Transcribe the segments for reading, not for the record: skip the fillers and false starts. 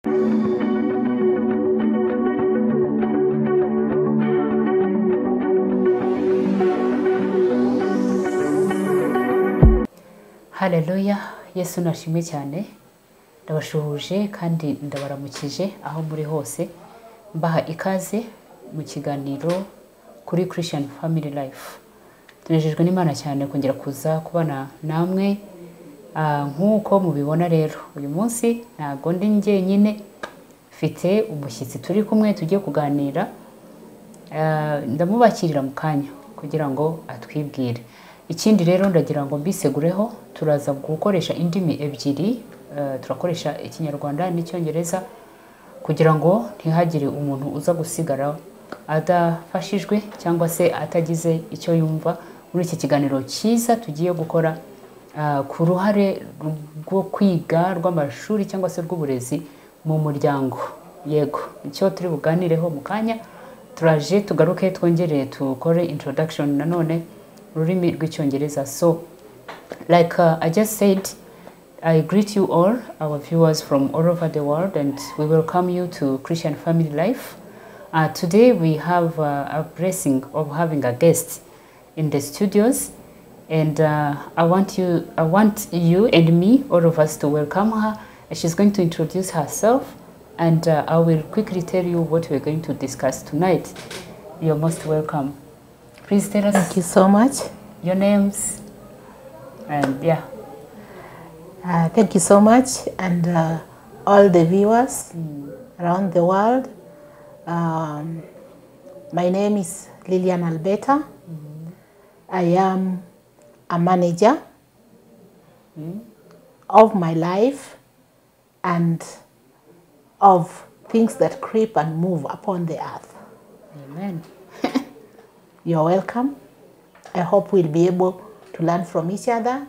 Haleluya, Yesu nashimwe cyane. Ndabashuhuje kandi ndabaramukije aho muri hose. Mbaha ikaze mu kiganiro kuri Christian Family Life. Tunejejwe n'Imana cyane kongera kuza kubana namwe. Nkuko mubibona rero, uyu munsi ntago ndi njyenyine, mfite umushyitsi turi kumwe tugiye kuganira. Ndamubakirira mu kanya kugira ngo atwibwire. Ikindi rero ndagira ngo mbisegureho, turaza gukoresha indimi ebyiri, turakoresha Ikinyarwanda n'Icyongereza kugira ngo ntihagire umuntu uza gusigara adafashijwe cyangwa se atagize icyo yumva muri iki kiganiro cyiza tugiye gukora ku ruhare rwo kwiga rw'amashuri cyangwa se rw'uburezi mu muryango. Yego, icyo turi buganireho mu kanya, turaje tugaruke twongere tukore introduction nanone rurimi rw'Icyongereza. So like I just said, I greet you all, our viewers from all over the world, and we welcome you to Christian Family Life. Today we have a blessing of having a guest in the studios, and I want you and me, all of us, to welcome her. She's going to introduce herself, and I will quickly tell you what we're going to discuss tonight. You're most welcome. Please tell us. Thank you so much. Your names, and yeah. Thank you so much, and all the viewers around the world. My name is Lilian Alberta. I am a manager of my life and of things that creep and move upon the earth. Amen. You're welcome. I hope we'll be able to learn from each other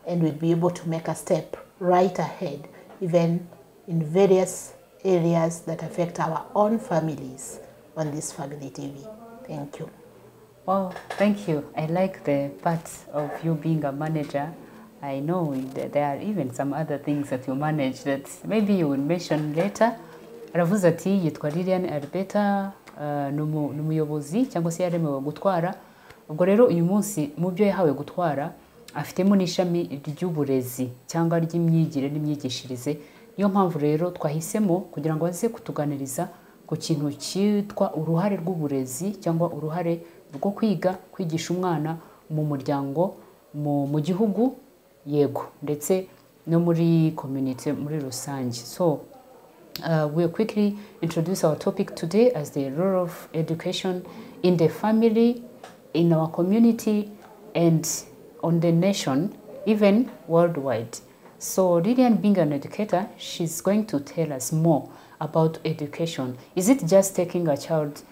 and we'll be able to make a step right ahead, even in various areas that affect our own families on this Family TV. Thank you. Well, thank you. I like the part of you being a manager. I know that there are even some other things that you manage that maybe you will mention later. Aravuze ati yitwa Lilian Alberta, numuyobozi cyangwa se yaremewe gutwara. Ubwo rero uyu munsi mu byo yahawe gutwara afitemo n'ishami ry'uburezi cyangwa ry'imyigire n'imyigishirize. Niyo mpamvu rero twahisemo kugira ngo aze kutuganiriza ku kintu cyitwa uruhare rw'uburezi cyangwa uruhare rwo kwigisha umwana mu muryango, mu gihugu, yego, ndetse no muri community muri rusange. So we'll quickly introduce our topic today as the role of education in the family, in our community, and on the nation, even worldwide. So Lilian, being an educator, she's going to tell us more about education. Is it just taking a child,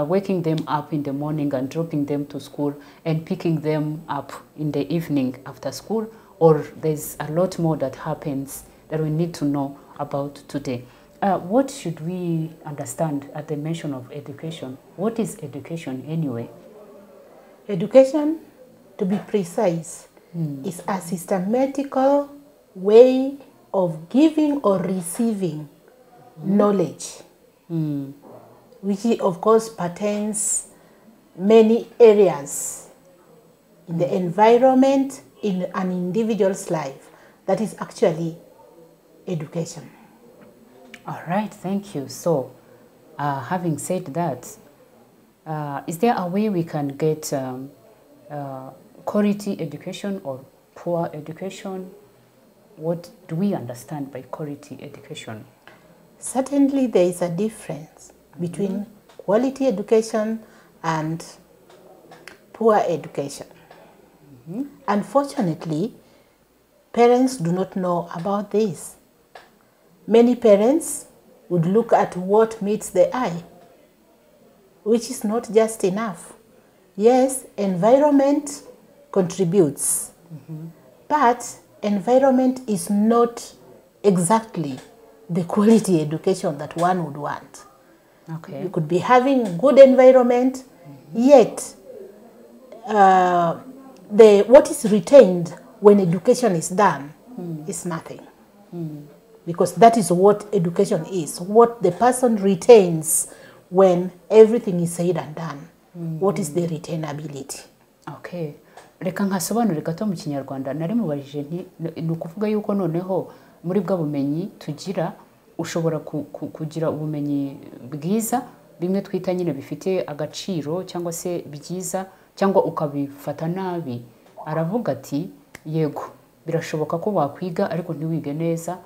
waking them up in the morning and dropping them to school and picking them up in the evening after school? Or there's a lot more that happens that we need to know about today? What should we understand at the mention of education? What is education anyway? Education, to be precise, is a systematical way of giving or receiving knowledge, which of course pertains many areas in the environment, in an individual's life. That is actually education. All right, thank you. So, having said that, is there a way we can get quality education or poor education? What do we understand by quality education? Certainly there is a difference between quality education and poor education. Unfortunately, parents do not know about this. Many parents would look at what meets the eye, which is not just enough. Yes, environment contributes, but environment is not exactly the quality education that one would want. Okay. You could be having good environment, yet what is retained when education is done is nothing. because that is what education is, what the person retains when everything is said and done. What is the retainability? Okay. Reka nkasobanure gato mu Kinyarwanda. Nari mubajije nti ni ukuvuga yuko noneho muri bwa bumenyi tugira ushobora kugira ubumenyi bwiza bimwe twita nyine bifite agaciro cyangwa se byiza cyangwa ukabifata nabi. Aravuga ati yego birashoboka ko wakwiga ariko ntiwige neza,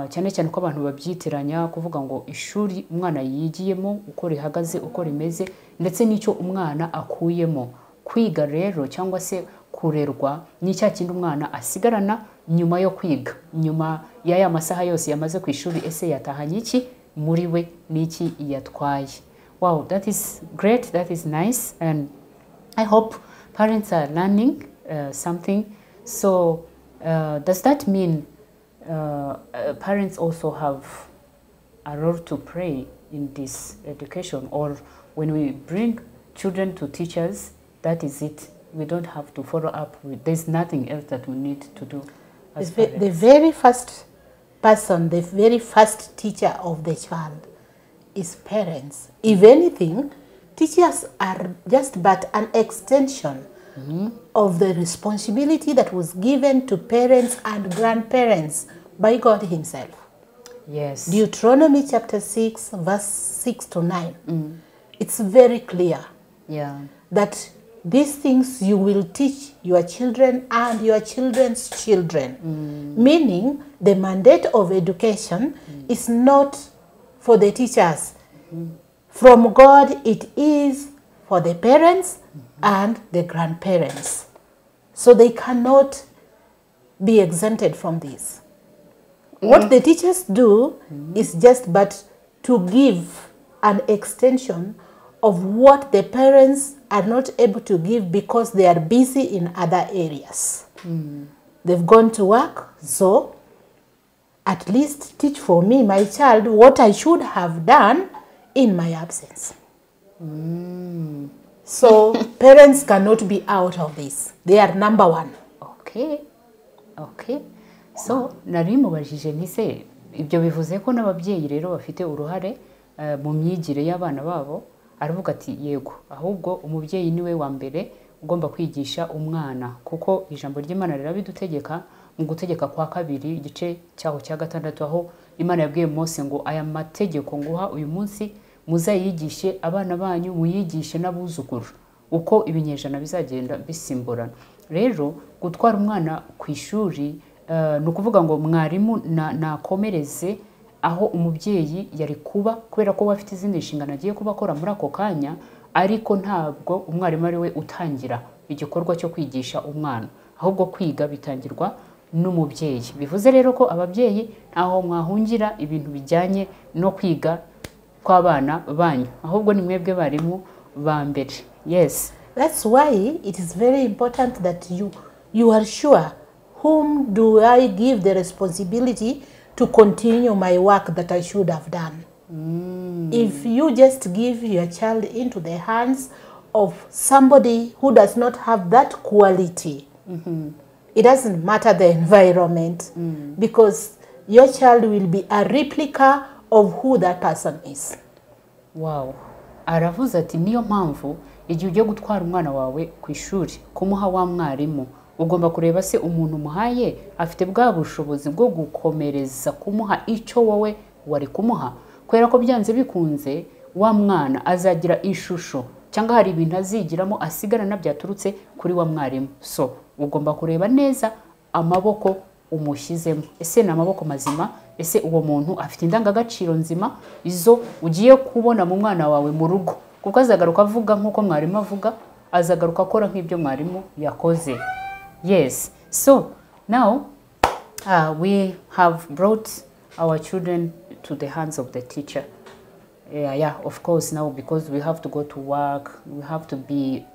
cyane cyane ko abantu babyitiranya kuvuga ngo ishuri umwana yigiyemo uko rihagaze uko rimeze ndetse n'icyo umwana akuyemo. Kwiga rero cyangwa se kurerwa ni cya kindi umwana asigarana nyuma yo kwiga, nyuma ya masaha yose yamaze ku ishuri, ese yatahanye iki muri we n'iki yatwaye. Wow, that is great, that is nice, and I hope parents are learning something. So does that mean parents also have a role to play in this education, or when we bring children to teachers, that is it? We don't have to follow up with, there's nothing else that we need to do as parents. The very first person, the very first teacher of the child is parents. If anything, teachers are just but an extension of the responsibility that was given to parents and grandparents by God himself. Yes. Deuteronomy chapter 6, verse 6 to 9. It's very clear that these things you will teach your children and your children's children. Meaning the mandate of education is not for the teachers. From God it is for the parents and the grandparents. So they cannot be exempted from this. What the teachers do is just but to give an extension of what the parents are not able to give because they are busy in other areas. They've gone to work, so at least teach for me, my child, what I should have done in my absence. So parents cannot be out of this. They are number one. Okay. Okay. So nari mubajije ntise ibyo bivuze ko n'ababyeyi rero bafite uruhare mu myigire y'abana babo. Aravuga ati yego, ahubwo umubyeyi niwe wa mbere ugomba kwigisha umwana, kuko ijambo ry'Imana rirabidutegeka mu gutegeka kwa 2 igice cyaho cya 6, aho Imana yabwiye Mose ngo aya mategeko nguha uyu munsi muzayigishe abana banyu, muyigishe n'abuzukuru uko ibinyejana bizagenda bisimburana. Rero gutwara umwana ku ishuri no kuvuga ngo mwarimu nakomereze aho umubyeyi yari kuba, kubera ko bafite izindi nshingano agiye kuba akora muri ako kanya, ariko ntabwo umwarimu ari we utangira igikorwa cyo kwigisha umwana, ahubwo kwiga bitangirwa n'umubyeyi. Bivuze rero ko ababyeyi aho mwahungira ibintu bijyanye no kwiga kw'abana banyu, ahubwo ni mwebwe barimu ba mbere. Yes, that's why it is very important that you are sure whom do I give the responsibility to continue my work that I should have done. If you just give your child into the hands of somebody who does not have that quality, it doesn't matter the environment, because your child will be a replica of who that person is. Wow. Aravuze ati niyo mpamvu igihe ugiye gutwara umwana wawe ku ishuri kumuha wa mwarimu, ugomba kureba se umuntu muhaye afite bwa bushobozi bwo gukomereza kumuha icyo wowe wari kumuha, kubera ko byanze bikunze wa mwana azagira ishusho cyangwa hari ibintu azigiramo asigarana byaturutse kuri wa mwarimu. So ugomba kureba neza amaboko umushyizemo, ese ni amaboko mazima, ese uwo muntu afite indangagaciro nzima izo ugiye kubona mu mwana wawe mu rugo, kuko azagaruka avuga nk'uko mwarimu avuga, azagaruka akora nk'ibyo mwarimu yakoze. Yes, so now we have brought our children to the hands of the teacher. Yeah, of course, now because we have to go to work, we have to be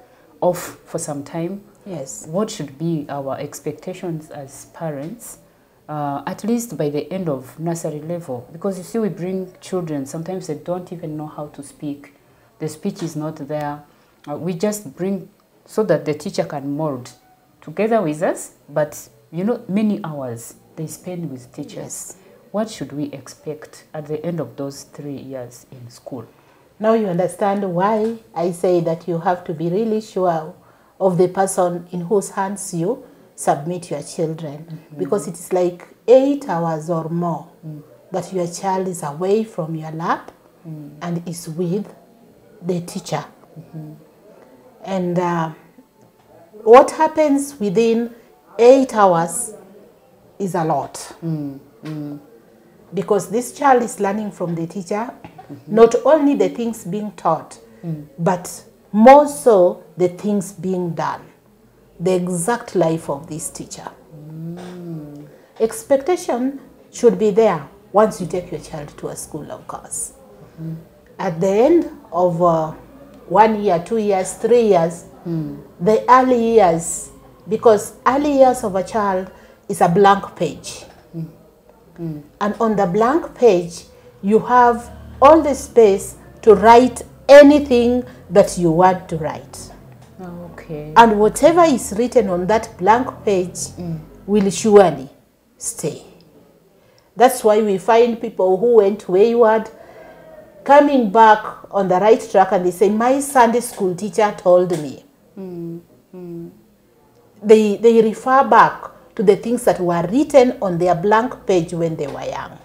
off for some time. Yes. What should be our expectations as parents, at least by the end of nursery level? Because you see, we bring children, sometimes they don't even know how to speak. The speech is not there. We just bring so that the teacher can mold together with us, but you know, many hours they spend with teachers. what should we expect at the end of those 3 years in school? Now you understand why I say that you have to be really sure of the person in whose hands you submit your children. Because it is like 8 hours or more that your child is away from your lap and is with the teacher. And what happens within 8 hours is a lot. Because this child is learning from the teacher, not only the things being taught, but more so the things being done, the exact life of this teacher. Expectation should be there once you take your child to a school, of course. At the end of 1 year, 2 years, 3 years, the early years, because early years of a child is a blank page. And on the blank page, you have all the space to write anything that you want to write. Okay. And whatever is written on that blank page will surely stay. That's why we find people who went wayward coming back on the right track and they say, my Sunday school teacher told me. They refer back to the things that were written on their blank page when they were young.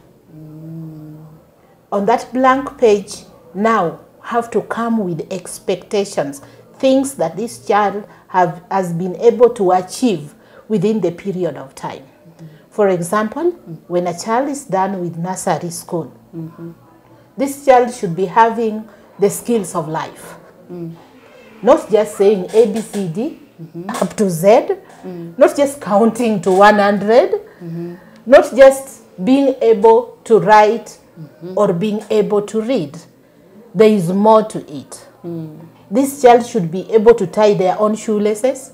On that blank page now have to come with expectations, things that this child has been able to achieve within the period of time. For example, when a child is done with nursery school, this child should be having the skills of life. Not just saying A, B, C, D, up to Z, not just counting to 100, not just being able to write or being able to read. There is more to it. This child should be able to tie their own shoelaces,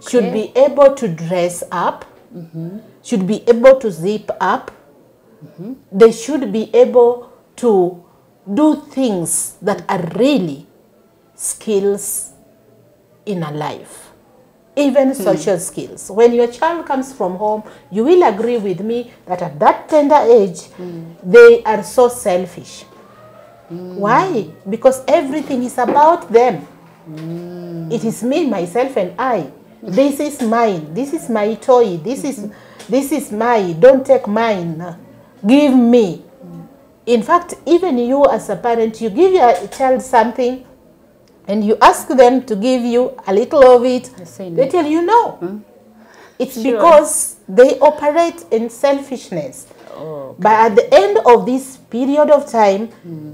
should be able to dress up, should be able to zip up. They should be able to do things that are really skills in a life, even social skills. When your child comes from home, you will agree with me that at that tender age, they are so selfish. Why? Because everything is about them. It is me, myself, and I. This is mine. This is my toy. This is mine. Don't take mine. Give me. In fact, even you as a parent, you give your child something and you ask them to give you a little of it, they tell you no. It's because they operate in selfishness. But at the end of this period of time,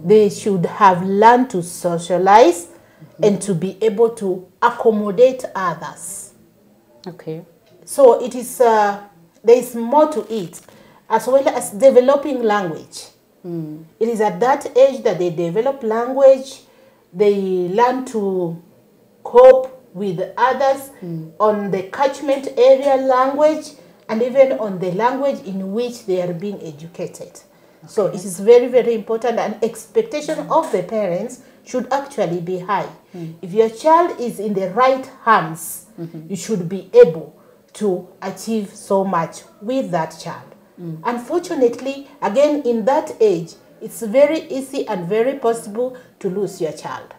they should have learned to socialize and to be able to accommodate others. Okay. So it is, there is more to it, as well as developing language. It is at that age that they develop language. They learn to cope with others on the catchment area language and even on the language in which they are being educated. So it is very, very important, and expectation of the parents should actually be high. If your child is in the right hands, you should be able to achieve so much with that child. Unfortunately, again, in that age, it's very easy and very possible to lose your child.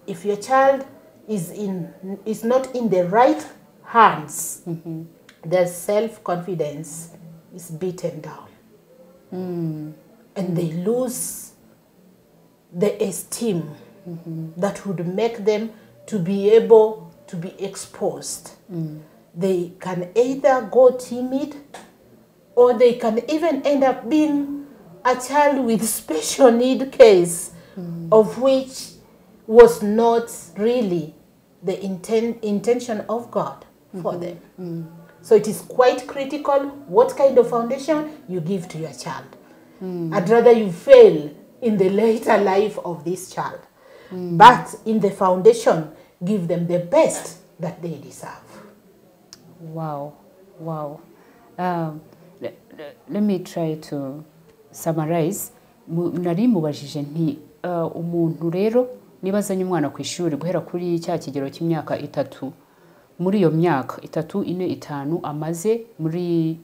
If your child is not in the right hands, their self-confidence is beaten down. And they lose the esteem that would make them to be able to be exposed. They can either go timid, or they can even end up being a child with special need case, of which was not really the intention of God for them. So it is quite critical what kind of foundation you give to your child. I'd rather you fail in the later life of this child. But in the foundation, give them the best that they deserve. Wow, wow. Let me try to summarize. Nari mubajije nti umuntu rero niba azanye umwana ku ishuri guhera kuri cya kigero cy'imyaka 3 muri iyo myaka 3, 4, 5 amaze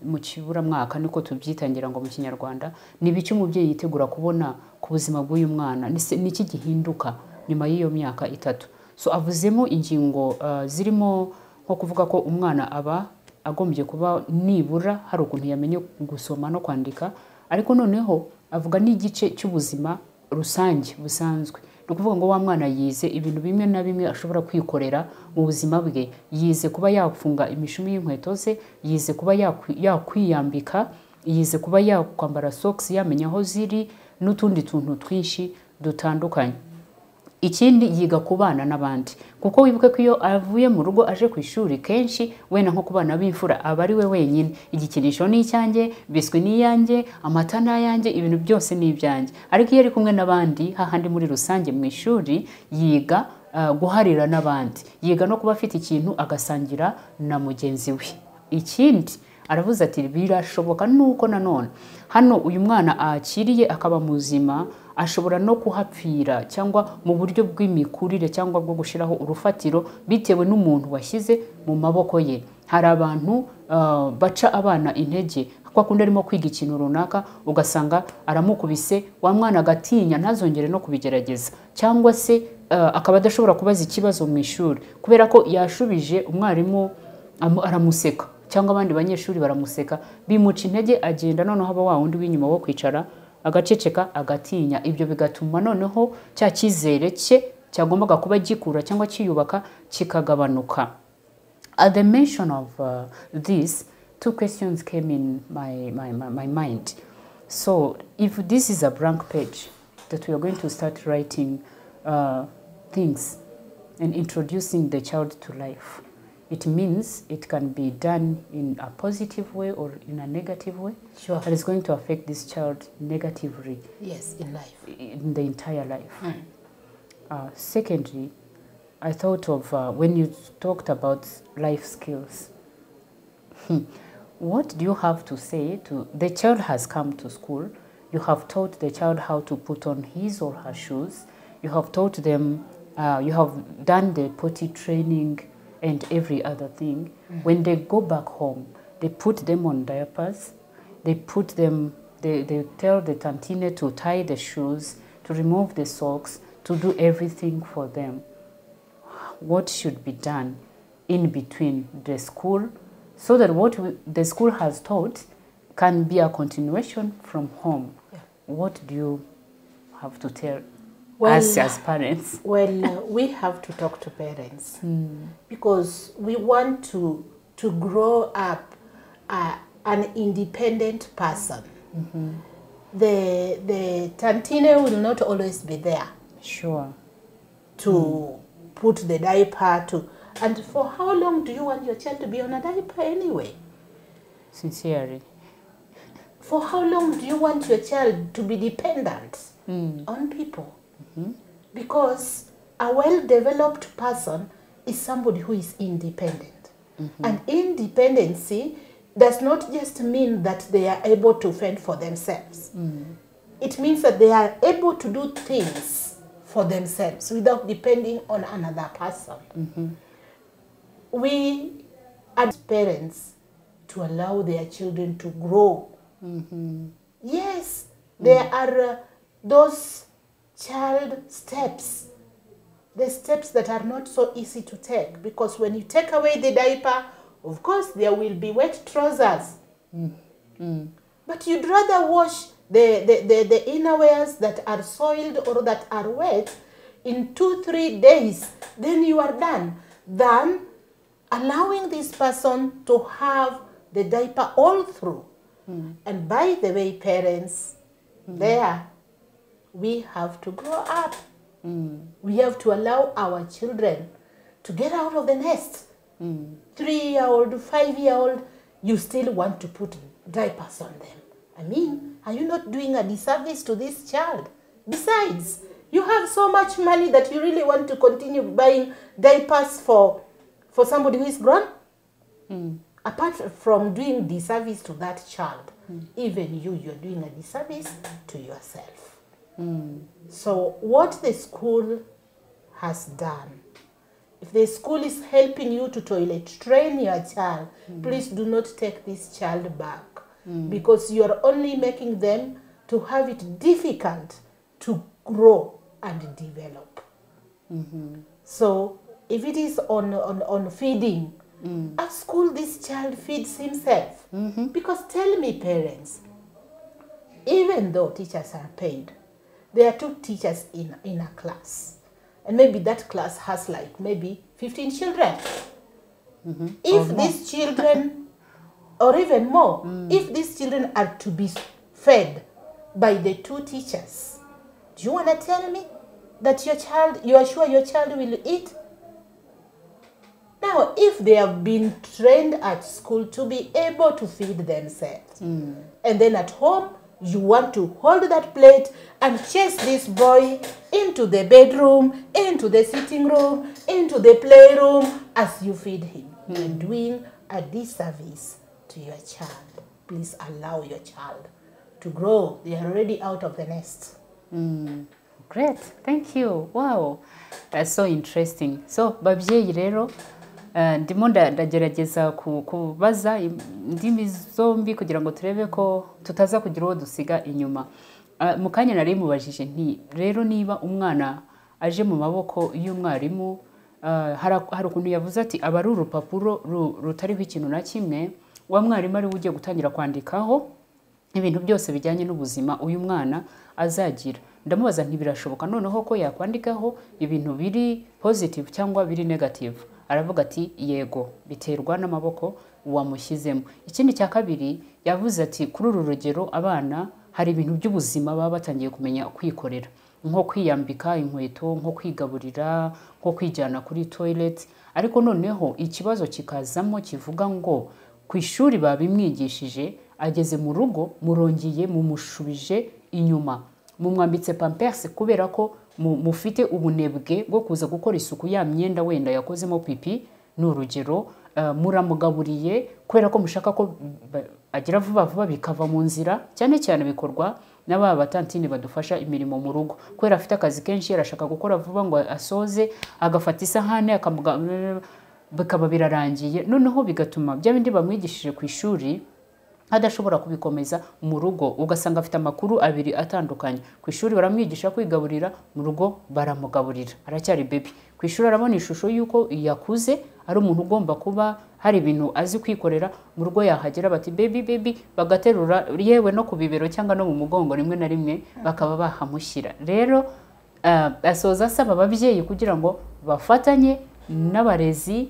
mu kiburamwaka niko tubyitangira ngo mu Kinyarwanda, ni biki umubyeyi yitegura kubona ku buzima bw'uyu mwana, niki gihinduka nyuma y'iyo myaka 3. So avuzemo ingingo zirimo nko kuvuga ko umwana aba agombye kuba nibura hari ukuntu yamenye gusoma no kwandika, ariko noneho avuga n'igice cy'ubuzima rusange busanzwe. Ukuvuga ngo wa mwana yize ibintu bimwe na bimwe ashobora kwikorera mu buzima bwe, yize kuba yafunga imishumi y'inkweto ze, yize kuba yakwiyambika, yize kuba yakwambara socks yamenya aho ziri n'utundi tuntu twinshi dutandukanye. Ikindi yiga kubana n'abandi, kuko wibuke ko iyo avuye mu rugo aje ku ishuri kenshi wena nko kubana b'imfura aba ari we wenyine, igikinisho ni icyanjye, biswi ni iyanjye, amata ni ayanjye, ibintu byose ni ibyanjye. Ariko iyo ari kumwe n'abandi hahandi muri rusange mu ishuri, yiga guharira n'abandi, yiga no kuba afite ikintu agasangira na mugenzi we. Ikindi aravuze ati birashoboka nuko nanone hano uyu mwana akiriye akaba muzima, ashobora no kuhapfira cyangwa mu buryo bw'imikurire cyangwa bwo gushiraho urufatiro bitewe n'umuntu washyize mu maboko ye. Hari abantu baca abana intege kwa kundi arimo kwiga ikintu runaka, ugasanga aramukubise wa mwana agatinya ntazongere no kubigerageza, cyangwa se akaba adashobora kubaza ikibazo mu ishuri kubera ko yashubije umwarimu aramuseka cyangwa abandi banyeshuri baramuseka, bimuca intege, agenda noneho haba wa wundi w'inyuma wo kwicara agaceceka agatinya. Ibyo bigatuma noneho cya cyizere cye cyagombaga kuba gikura cyangwa kiyubaka kikagabanuka. At the mention of this, 2 questions came in my mind. So if this is a blank page that we are going to start writing things and introducing the child to life, it means it can be done in a positive way or in a negative way. Sure. That is going to affect this child negatively. Yes, in life. In the entire life. Secondly, I thought of when you talked about life skills. What do you have to say to the child has come to school? You have taught the child how to put on his or her shoes. You have taught them, you have done the potty training and every other thing. When they go back home, they put them on diapers, they put them, they tell the tantine to tie the shoes, to remove the socks, to do everything for them. What should be done in between the school so that what the school has taught can be a continuation from home? Yeah. What do you have to tell us as parents? Well, we have to talk to parents because we want to grow up an independent person. The tantine will not always be there. Sure. To put the diaper to, and for how long do you want your child to be on a diaper anyway? Sincerely. For how long do you want your child to be dependent on people? Because a well-developed person is somebody who is independent. And independency does not just mean that they are able to fend for themselves. It means that they are able to do things for themselves without depending on another person. We as parents to allow their children to grow. Yes, there are those child steps, the steps that are not so easy to take, because when you take away the diaper, of course there will be wet trousers. But you'd rather wash the innerwears that are soiled or that are wet in 2-3 days, then you are done, than allowing this person to have the diaper all through. And by the way, parents, there, we have to grow up. We have to allow our children to get out of the nest. 3-year-old, 5-year-old, you still want to put diapers on them. I mean, are you not doing a disservice to this child? Besides, you have so much money that you really want to continue buying diapers for somebody who is grown? Apart from doing disservice to that child, even you're doing a disservice to yourself. So what the school has done If the school is helping you to toilet train your child, please do not take this child back, because you are only making them to have it difficult to grow and develop. So if it is on feeding, at school this child feeds himself. Because tell me, parents, even though teachers are paid, there are 2 teachers in a class. And maybe that class has like maybe 15 children. If these children, or even more, if these children are to be fed by the 2 teachers, do you want to tell me that you are sure your child will eat? Now, if they have been trained at school to be able to feed themselves, and then at home, you want to hold that plate and chase this boy into the bedroom, into the sitting room, into the playroom as you feed him. You're doing a disservice to your child. Please allow your child to grow. They are already out of the nest. Great, thank you. Wow, that's so interesting. So babyeyi rero ndimo ndagerageza kubaza indimi zombi kugira ngo turebe ko tutaza kugira uwo dusiga inyuma. Mu kanya nari mubajije nti rero niba umwana aje mu maboko y'umwarimu, hari ukuntu yavuze ati aba ari urupapuro rutariho ikintu na kimwe, wa mwarimu ari ugiye gutangira kwandikaho ibintu byose bijyanye n'ubuzima uyu mwana azagira. Ndamubaza nti birashoboka noneho ko yakwandikaho ibintu biri positive cyangwa biri negative? Aravuga ati yego, biterwa n'amaboko wamushyizemo. Ikindi cya kabiri yavuze ati kuri uru rugero abana hari ibintu by'ubuzima baba batangiye kumenya kwikorera, nko kwiyambika inkweto, nko kwigaburira, nko kwijyana kuri toilet. Ariko noneho ikibazo kikazamo kivuga ngo ku ishuri babimwigishije, ageze mu rugo murongeye mumushubije inyuma, mumwambitse pampers kubera ko mufite ubunebwe bwo kuza gukora isuku ya myenda wenda yakozemo pipi n'urugero, muramugaburiye kubera ko mushaka ko agira vuba vuba bikava mu nzira. Cyane cyane bikorwa n'aba batantine badufasha imirimo mu rugo, kubera afite akazi kenshi yarashaka gukora vuba ngo asoze, agafata isahane bikaba birarangiye, noneho bigatuma bya bindi bamwigishije ku ishuri adashobora kubikomeza mu rugo. Ugasanga afite amakuru abiri atandukanye. Ku ishuri baramwigisha kwigaburira, mu rugo baramugaburira, aracyari baby. Ku ishuri arabona ishusho yuko yakuze, ari umuntu ugomba kuba hari ibintu azi kwikorera, mu rugo yahagera bati baby, bagaterura yewe no ku bibero cyangwa no mu mugongo rimwe na rimwe bakaba bahamushyira. Rero asoza asaba ababyeyi kugira ngo bafatanye n'abarezi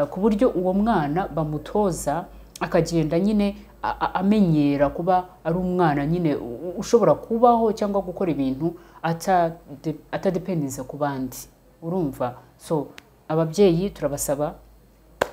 ku buryo uwo mwana bamutoza akagenda nyine amenyera kuba ari umwana nyine ushobora kubaho cyangwa gukora ibintu atadependence ku bandi. Urumva? So ababyeyi turabasaba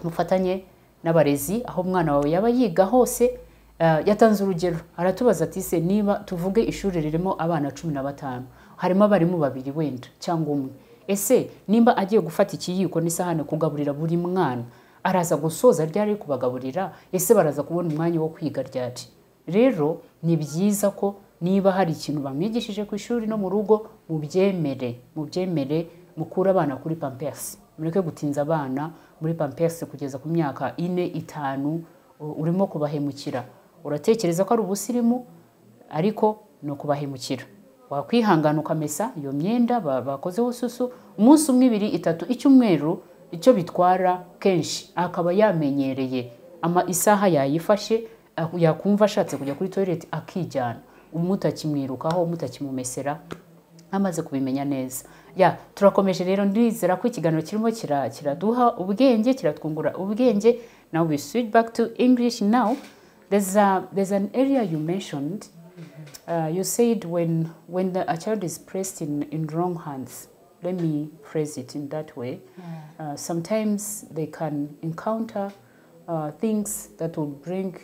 mufatanye n'abarezi aho umwana wawe yaba yiga hose. Yatanze urugero, aratubaza ati se niba tuvuge ishuri ririmo abana 15, harimo abarimu 2 wenda cyangwa umwe, ese nimba agiye gufata ikiyiko n'isahane kugaburira buri mwana, araza gusoza ryari kubagaburira, ese baraza kubona umwanya wo kwiga ryari? Rero ni byiza ko niba hari ikintu bamwigishije ku ishuri no mu rugo mubyemere mukura abana kuri pampers. Mureke gutinza abana muri pampers kugeza ku myaka 4-5, urimo kubahemukira. Uratekereza ko ari ubusirimu, ariko no kubahemukira. Wakwihangana ukamesa iyo myenda bakozeho susu umunsi 2, 3, icyumweru, icyo bitwara kenshi akaba yamenyereye isaha yayifashe, yakumva ashatse kujya kuri toilet akijyana, umutakimwirukaho mutakimumesera amaze kubimenya neza. Turakomeje rero, ndizera ko ikiganiro kirimo kiraduha ubwenge, kiratwungura ubwenge. Now we switch back to English now. There's an area you mentioned. You said when a child is placed in wrong hands, let me phrase it in that way. Sometimes they can encounter things that will bring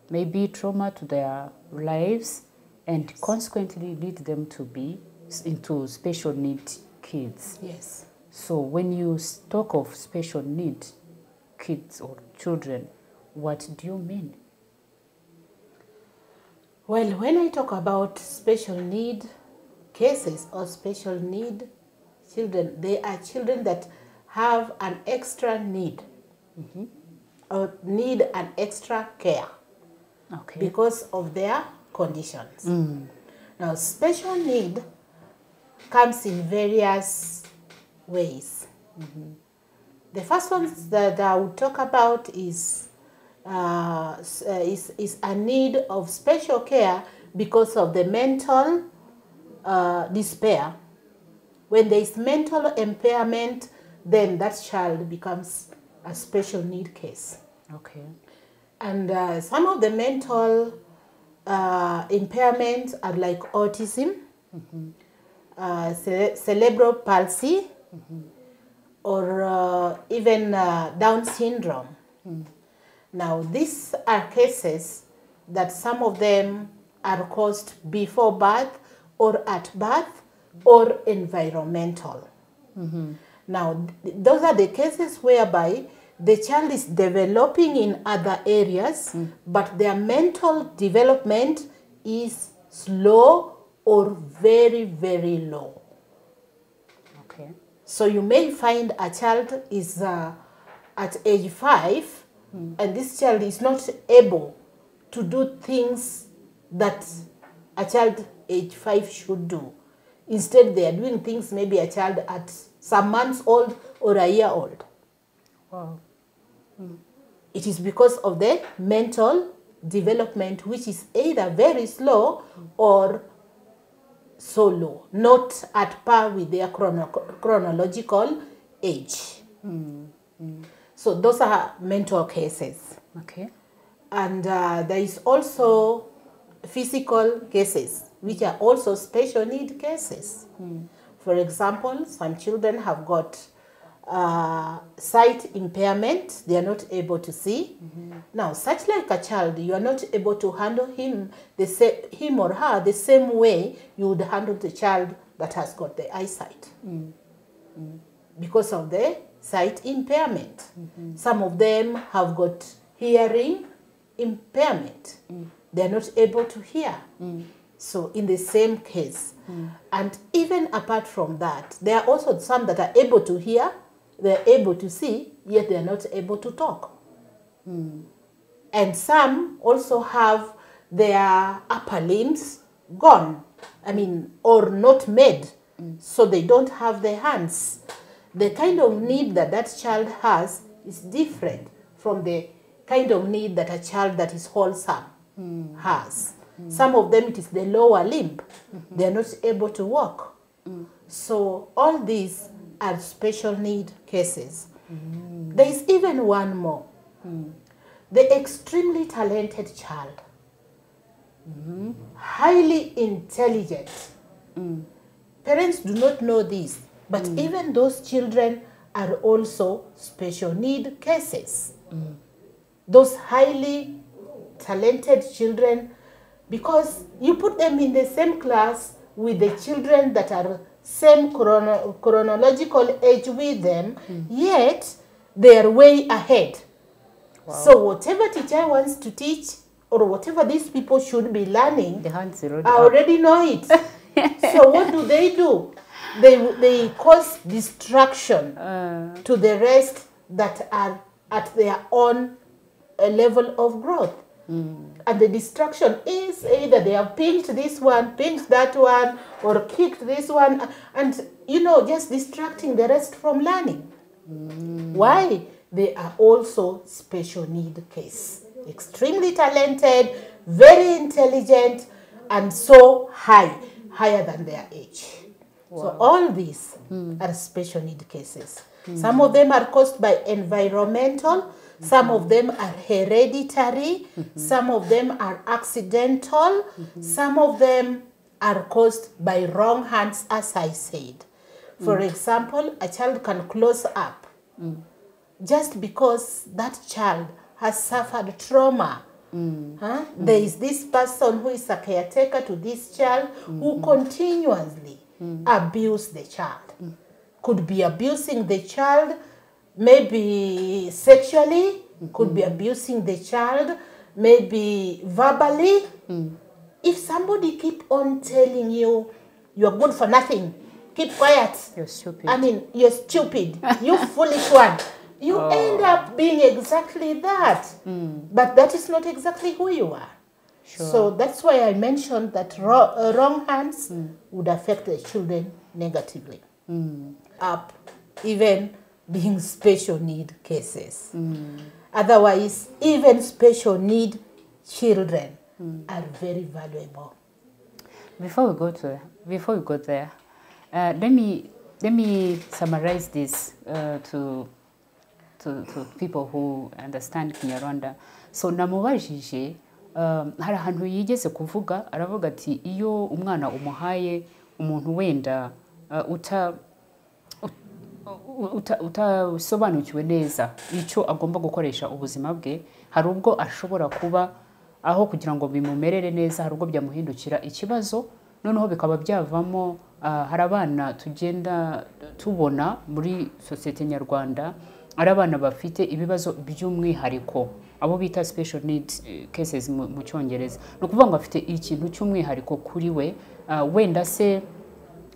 maybe trauma to their lives and consequently lead them to be into special need kids. Yes. So when you talk of special need kids or children, what do you mean? Well, when I talk about special need cases or special need children, they are children that have an extra need or need an extra care because of their conditions. Now, special need comes in various ways. The first one that I would talk about is a need of special care because of the mental despair. When there is mental impairment, then that child becomes a special need case. Okay. And some of the mental impairments are like autism, cerebral palsy, or even Down syndrome. Now, these are cases that some of them are caused before birth or at birth or environmental. Now, those are the cases whereby the child is developing in other areas, but their mental development is slow or very, very low. Okay. So you may find a child is at age 5, and this child is not able to do things that a child age 5 should do. Instead, they are doing things maybe a child at some months old or a year old. Wow. It is because of the mental development, which is either very slow or so low, not at par with their chronological age. So those are mental cases. Okay. And there is also physical cases, which are also special need cases. For example, some children have got sight impairment. They are not able to see. Now, such like a child, you are not able to handle him or her the same way you would handle the child that has got the eyesight. Because of the sight impairment. Some of them have got hearing impairment. They are not able to hear. So in the same case. And even apart from that, there are also some that are able to hear, they're able to see, yet they're not able to talk. And some also have their upper limbs gone, or not made, so they don't have their hands. The kind of need that that child has is different from the kind of need that a child that is wholesome has. Some of them, it is the lower limb. They are not able to walk. So all these are special need cases. There is even one more. The extremely talented child. Highly intelligent. Parents do not know this, but even those children are also special need cases. Those highly talented children, because you put them in the same class with the children that are same chronological age with them, yet they are way ahead. Wow. So whatever teacher wants to teach, or whatever these people should be learning, I already know it. So what do? They cause distraction to the rest that are at their own level of growth. And the distraction is either they have pinched this one, pinched that one, or kicked this one, and just distracting the rest from learning. Why? They are also special need case. Extremely talented, very intelligent, and so higher than their age. Wow. So all these are special need cases. Some of them are caused by environmental, some of them are hereditary, some of them are accidental, some of them are caused by wrong hands, as I said. For example, a child can close up just because that child has suffered trauma. There is this person who is a caretaker to this child who continuously abuse the child. Could be abusing the child, maybe sexually, could be abusing the child, maybe verbally. If somebody keep on telling you, you're good for nothing, keep quiet. You're stupid. I mean, you're stupid. You foolish one. You end up being exactly that. But that is not exactly who you are. Sure. So that's why I mentioned that wrong hands would affect the children negatively. Up even being special need cases. Otherwise, even special need children are very valuable. Before we go there, let me summarize this to people who understand Kinyarwanda. So namubajije hari ahantu yigeze kuvuga aravuga ati iyo umwana umuhaye umuntu wenda utasobanukiwe neza icyo agomba gukoresha ubuzima bwe, hari ubwo ashobora kuba aho kugira ngo bimumerere neza, hari ubwo byamuhindukira ikibazo, noneho bikaba byavamo hari abana tugenda tubona muri sosiyete nyarwanda ari abana bafite ibibazo by'umwihariko, abo bita special needs cases mu cyongereza. No kuvuga ngo afite ikintu cy'umwihariko kuri we, wenda se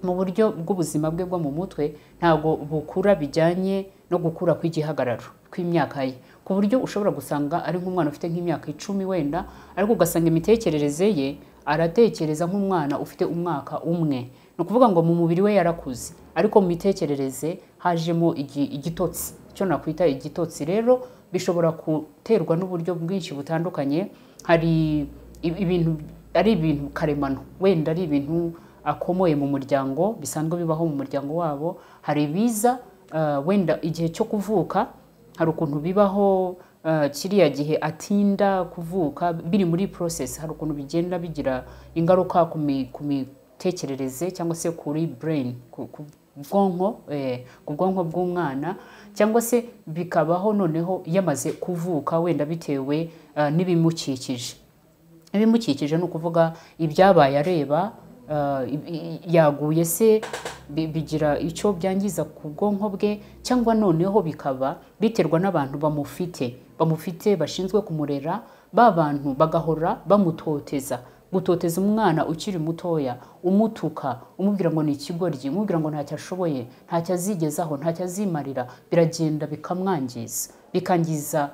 mu buryo bw'ubuzima bwe bwo mu mutwe ntago bukura bijyanye no gukura kw'igihagararo kw'imyaka ye, ku buryo ushobora gusanga ari nk'umwana ufite nk'imyaka 10 wenda, ariko ugasanga imitekerereze ye aratekereza nk'umwana ufite umwaka umwe. No kuvuga ngo mu mubiri we yarakuze, ariko mu mitekerereze hajemo igitotsi, cyo nakwita igitotsi. Rero bishobora guterwa n'uburyo bwinshi butandukanye. Hari ibintu karemano, wenda ari ibintu akomoye mu muryango bisanzwe bibaho mu muryango wabo. Hari biza wenda igihe cyo kuvuka, hari ukuntu bibaho kiriya gihe atinda kuvuka, biri muri process, hari ukuntu bigenda bigira ingaruka ku mitekerereze cyangwa se kuri brain, ku bwonko bw'umwana, cyangwa se bikabaho noneho yamaze kuvuka wenda bitewe n'ibimukikije. Ibimukikije ni ukuvuga ibyabaye areba, yaguye se bigira icyo byangiza ku bwonko bwe, cyangwa noneho bikaba biterwa n'abantu bamufite bashinzwe kumurera. Ba bantu bagahora bamutoteza, gutoteza umwana ukiri mutoya, umutuka, umubwira ngo ni ikigoryi, umubwira ngo ntacyo ashoboye, ntacyo azigezaho, ntacyo azimarira, biragenda bikamwangiza, bikangiza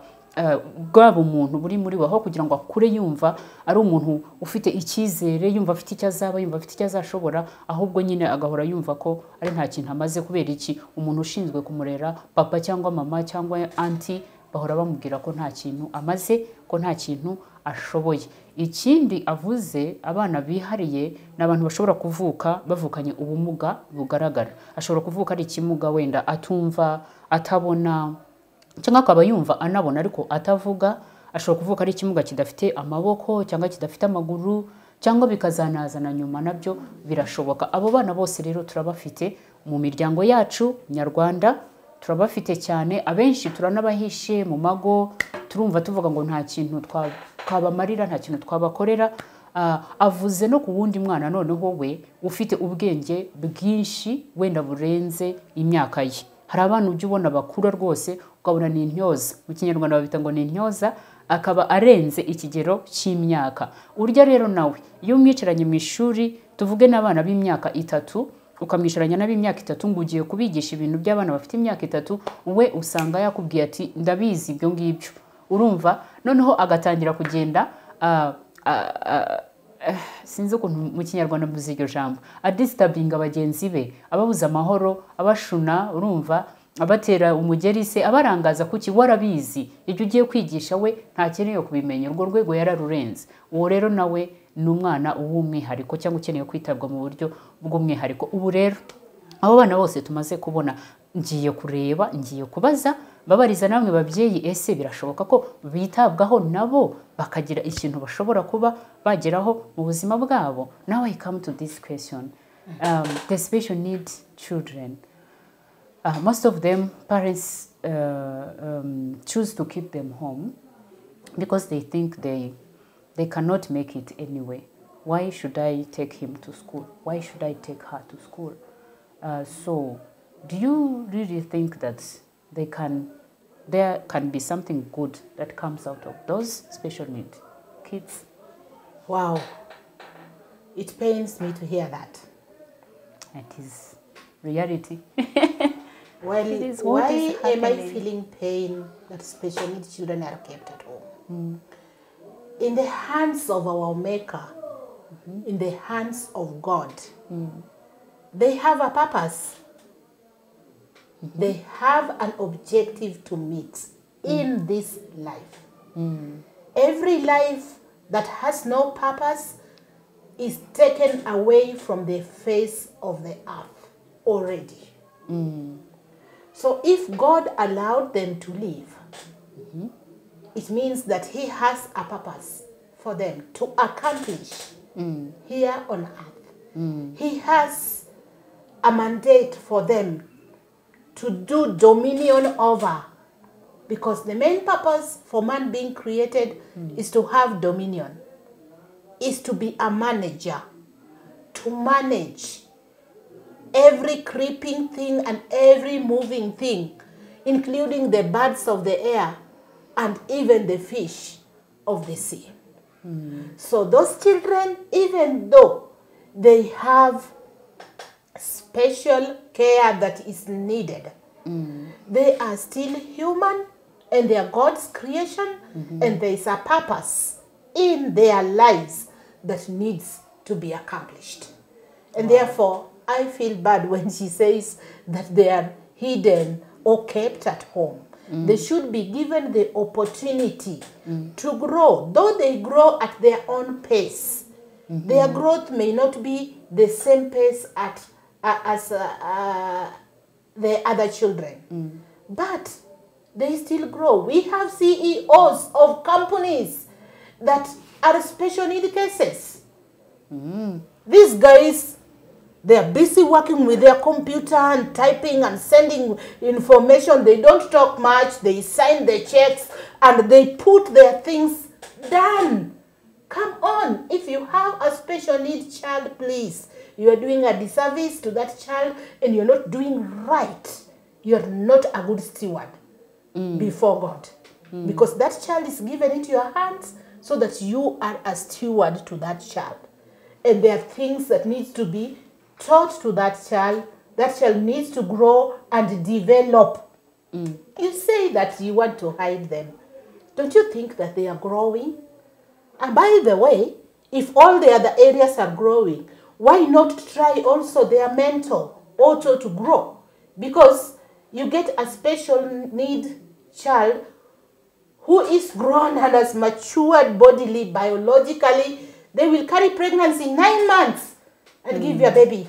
bwabo umuntu buri muri we, aho kugira ngo akure yumva ari umuntu ufite icyizere, yumva afite icyo azaba, yumva afite icyo azashobora, ahubwo nyine agahora yumva ko ari nta kintu amaze. Kubera iki? Umuntu ushinzwe kumurera, papa cyangwa mama cyangwa anti, bahora bamubwira ko nta kintu amaze, ko nta kintu ashoboye. Ikindi avuze, abana bihariye ni abantu bashobora kuvuka bavukanye ubumuga bugaragara. Ashobora kuvuka ari ikimuga, wenda atumva, atabona, cyangwa akaba yumva anabona ariko atavuga. Ashobora kuvuka ari ikimuga kidafite amaboko cyangwa kidafite amaguru, cyangwa bikazanazana nyuma, nabyo birashoboka. Abo bana bose rero turabafite mu miryango yacu nyarwanda, turabafite cyane. Abenshi turanabahishe mu mago, turumva tuvuga ngo nta kintu twabamarira, nta kintu twabakorera. Avuze no ku wundi mwana noneho we ufite ubwenge bwinshi wenda burenze imyaka ye. Hari abantu ujya ubona bakura rwose ukabona ni intyoza, mu Kinyarwanda babita ngo ni intyoza, akaba arenze ikigero cy'imyaka. Urya rero nawe iyo umwicaranye mu ishuri, tuvuge n'abana b'imyaka 3, ukamwisharanya n'ab'imyaka 3 ngo ugiye kubigisha ibintu by'abana bafite imyaka 3, we usanga yakubwiye ati ndabizi ibyo ngibyo. Urumva noneho agatangira kugenda sinzi ukuntu mu Kinyarwanda mvuze iryo jambo, adisturbing abagenzi be, ababuza amahoro, abashuna, urumva, abatera umugeri se, abarangaza kuki warabizi. Ibyo ugiye kwigisha we ntakeneye kubimenya, urwo rwego yararurenze. Uwo rero nawe ni umwana w'umwihariko cyangwa ukeneye kwitabwa mu buryo bw'umwihariko. Ubu rero abo bana bose tumaze kubona, ngiye kureba, ngiye kubaza, babariza namwe babyeyi, ese birashoboka ko bitabwaho nabo bakagira ikintu bashobora kuba bageraho mu buzima bwabo? Now I come to this question. The special needs children, most of them parents choose to keep them home because they think they cannot make it anyway. Why should I take him to school? Why should I take her to school? So do you really think that there can be something good that comes out of those special needs kids? Wow, it pains me to hear that. It is. reality. Well, It is what why is am I happening. feeling pain that special needs children are kept at home? In the hands of our Maker, in the hands of God, they have a purpose. They have an objective to meet in this life. Every life that has no purpose is taken away from the face of the earth already. So if God allowed them to live, it means that He has a purpose for them to accomplish here on earth. He has a mandate for them to do dominion over, because the main purpose for man being created is to have dominion, is to be a manager, to manage every creeping thing and every moving thing, including the birds of the air and even the fish of the sea. So those children, even though they have special care that is needed, they are still human and they are God's creation, and there is a purpose in their lives that needs to be accomplished. And therefore, I feel bad when she says that they are hidden or kept at home. They should be given the opportunity to grow. Though they grow at their own pace, their growth may not be the same pace as the other children. But they still grow. We have CEOs of companies that are special need cases. These guys, they are busy working with their computer and typing and sending information. They don't talk much. They sign the checks and they put their things done. Come on. If you have a special needs child, please. You are doing a disservice to that child and you're not doing right. You're not a good steward before God. Because that child is given into your hands so that you are a steward to that child. And there are things that need to be taught to that child. That child needs to grow and develop. You say that you want to hide them. Don't you think that they are growing? And by the way, if all the other areas are growing, why not try also their mental also to grow? Because you get a special need child who is grown and has matured bodily, biologically. They will carry pregnancy 9 months and give you a baby.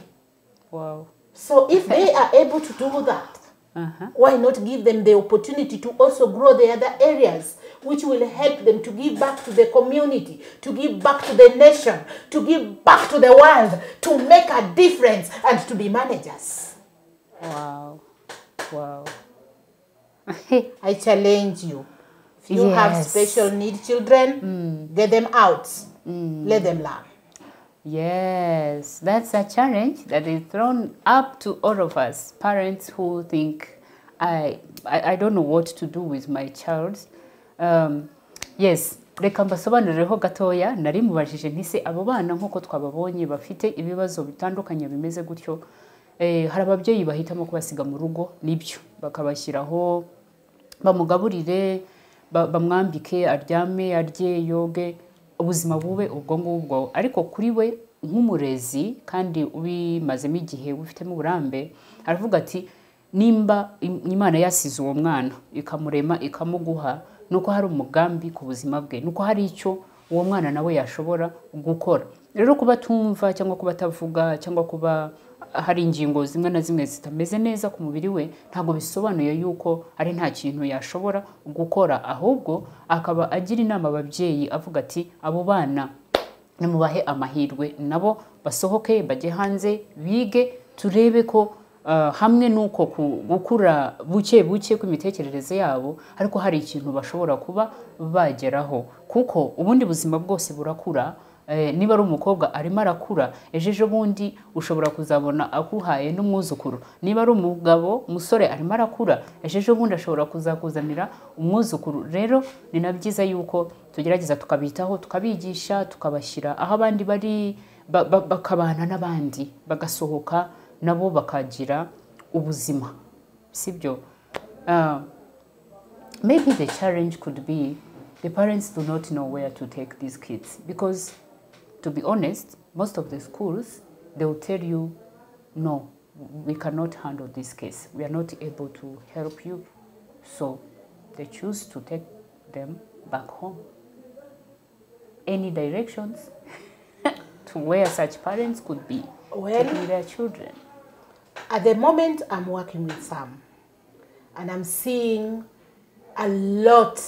Wow. So if they are able to do that, why not give them the opportunity to also grow the other areas, which will help them to give back to the community, to give back to the nation, to give back to the world, to make a difference and to be managers. Wow. Wow. I challenge you. If you have special need children, get them out. Let them learn. Yes, that's a challenge that is thrown up to all of us, parents who think, I don't know what to do with my child. Yes, reka mbasobanurireho gatoya, nari mubajije ntise abo bana nkuko twababonye bafite ibibazo bitandukanye bimeze gutyo, hari ababyeyi bahitamo kubasiga mu rugo, nibyo bakabashyiraho bamugaburire, bamwambike, aryame, arye, yoge, ubuzima bube ubwo ngubwo. Ariko kuri we nk'umurezi kandi ubimazemo igihe ufitemo uburambe, aravuga ati nimba Imana yasize uwo mwana ikamurema ikamuguha, nuko hari umugambi ku buzima bwe, nuko hari icyo uwo mwana nawe yashobora gukora. Rero kuba tumva cyangwa kuba tavuga cyangwa kuba hari ingingo zimwe na zimwe zitameze neza ku mubiri we, ntago bisobanuye yuko ari nta kintu yashobora gukora, ahubwo akaba agira inama ababyeyi avuga ati abo bana nimubahe amahirwe, nabo basohoke bajye hanze bige, turebe ko hamwe nuko gukura buke buke kw'imitekerereze yabo, ariko hari ikintu bashobora kuba bageraho, kuko ubundi buzima bwose burakura. Niba ari umukobwa arimo arakura, ejo bundi ushobora kuzabona akuhaye n'umwuzukuru. Niba ari umugabo, umusore arimo arakura, ejo bundi ashobora kuzakuzanira umwuzukuru. Rero ni na byiza yuko tugerageza tukabitaho, tukabigisha, tukabashyira aho abandi bari, bakabana n'abandi, bagasohoka nabo bakagira ubuzima sibyo. Maybe the challenge could be the parents do not know where to take these kids, because to be honest, most of the schools, they will tell you, no, we cannot handle this case, we are not able to help you, so they choose to take them back home. Any directions to where such parents could be taking their children? At the moment, I'm working with some, and I'm seeing a lot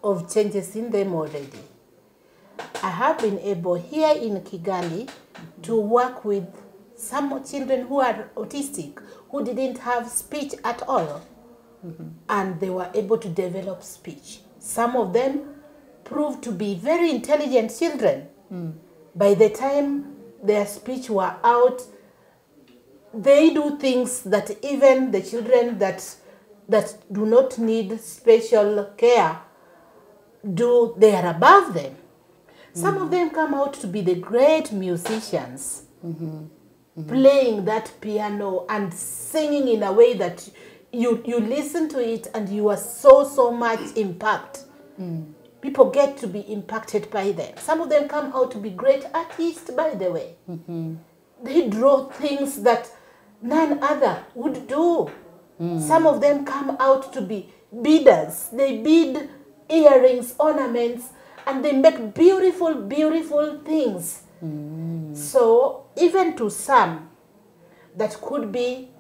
of changes in them already. I have been able here in Kigali to work with some children who are autistic, who didn't have speech at all, and they were able to develop speech. Some of them proved to be very intelligent children. By the time their speech were out, they do things that even the children that do not need special care do. They are above them. Some of them come out to be the great musicians, playing that piano and singing in a way that you listen to it and you are so much impacted. People get to be impacted by them. Some of them come out to be great artists, by the way. They draw things that none other would do. Some of them come out to be beaders. They bead earrings, ornaments, and they make beautiful, beautiful things. So even to some that could be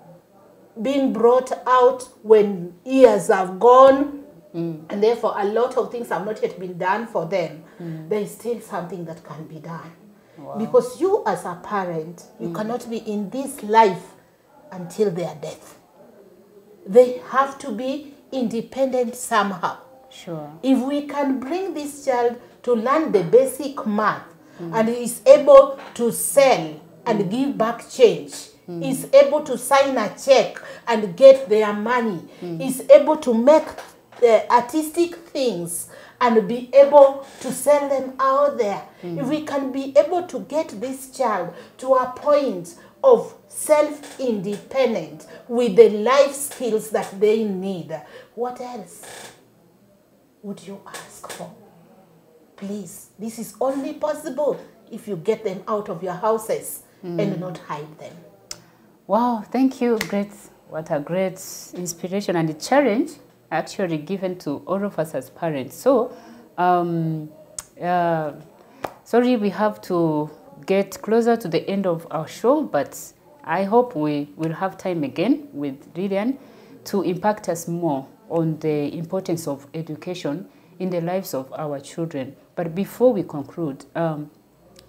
being brought out when years have gone, and therefore a lot of things have not yet been done for them, there is still something that can be done. Because you as a parent, you cannot be in this life until their death. They have to be independent somehow. Sure. If we can bring this child to learn the basic math, and he is able to sell and give back change, is able to sign a check and get their money, is able to make artistic things and be able to sell them out there. If we can be able to get this child to a point of self-independent with the life skills that they need, what else would you ask for? Please, this is only possible if you get them out of your houses and not hide them. Wow, thank you. Great. What a great inspiration and a challenge actually given to all of us as parents. So, sorry, we have to get closer to the end of our show, but I hope we will have time again with Lilian to impact us more on the importance of education in the lives of our children. But before we conclude,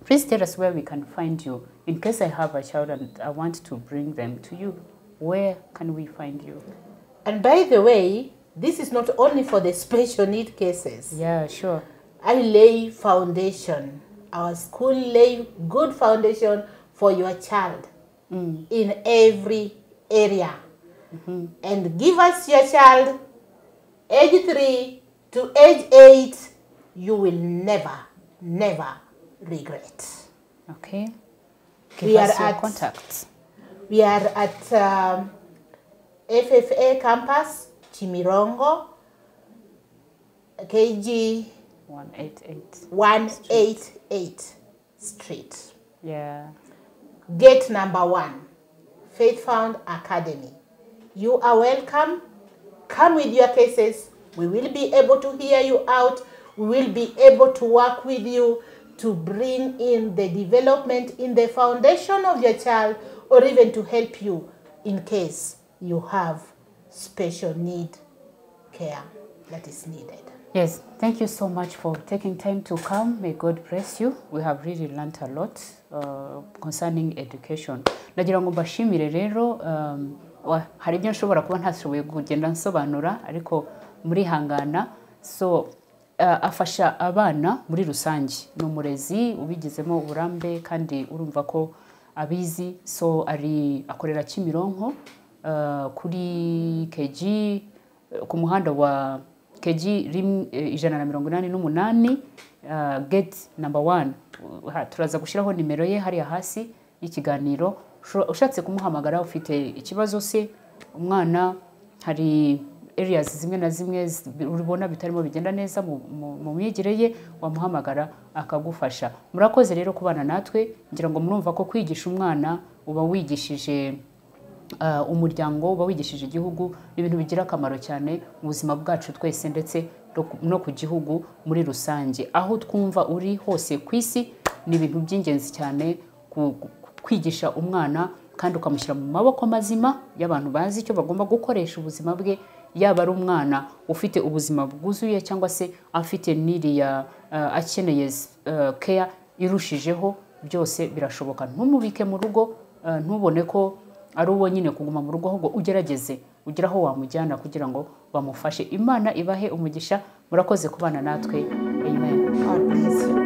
please tell us where we can find you. In case I have a child and I want to bring them to you, where can we find you? And by the way, this is not only for the special need cases. Yeah, sure. I lay foundation. Our school lay good foundation for your child in every area. And give us your child age 3 to age 8, you will never regret. Okay. Give us your contacts. We are at FFA campus, Chimirongo, KG 188 Street. Yeah. Gate number 1, Faith Found Academy. You are welcome. Come with your cases. We will be able to hear you out. We will be able to work with you to bring in the development in the foundation of your child, or even to help you in case you have special need care that is needed. Yes, thank you so much for taking time to come. May God bless you. We have really learned a lot concerning education. Nagira ngo mbashimire rero, hari ibyo nshobora kuba ntashoboye kugenda nsobanura ariko muri hangana. So afasha abana muri rusange, no murezi ubigizemo uburambe kandi urumva ko abizi. So akorera Kimironko kuri KG ku muhanda wa KG 188 gate number 1. Turaza gushiraho nimero ye hariya hasi y'ikiganiro, ushatse kumuhamagara ufite ikibazo se umwana hari areas zimwe na zimwe uribona bitarimo bigenda neza mu myigire ye wamuhamagara akagufasha. Murakoze rero kubana natwe, ngira ngo murumva ko kwigisha umwana uba wigishije umuryango, uba wigishije igihugu, ibintu bigira akamaro cyane mu buzima bwacu twese ndetse no ku gihugu muri rusange. Aho twumva uri hose ku isi ni ibintu by'ingenzi cyane kwigisha umwana kandi ukamushyira mu maboko mazima y'abantu bazi icyo bagomba gukoresha ubuzima bwe, yaba ari umwana ufite ubuzima bwuzuye cyangwa se afite n'iriya akeneye care irushijeho, byose birashoboka. Ntumubike mu rugo, ntubone ko ari uwo nyine kuguma mu rugo, ahubwo ugerageze ugire aho wamujyana kugira ngo bamufashe. Imana ibahe umugisha. Murakoze kubana natwe. Amen.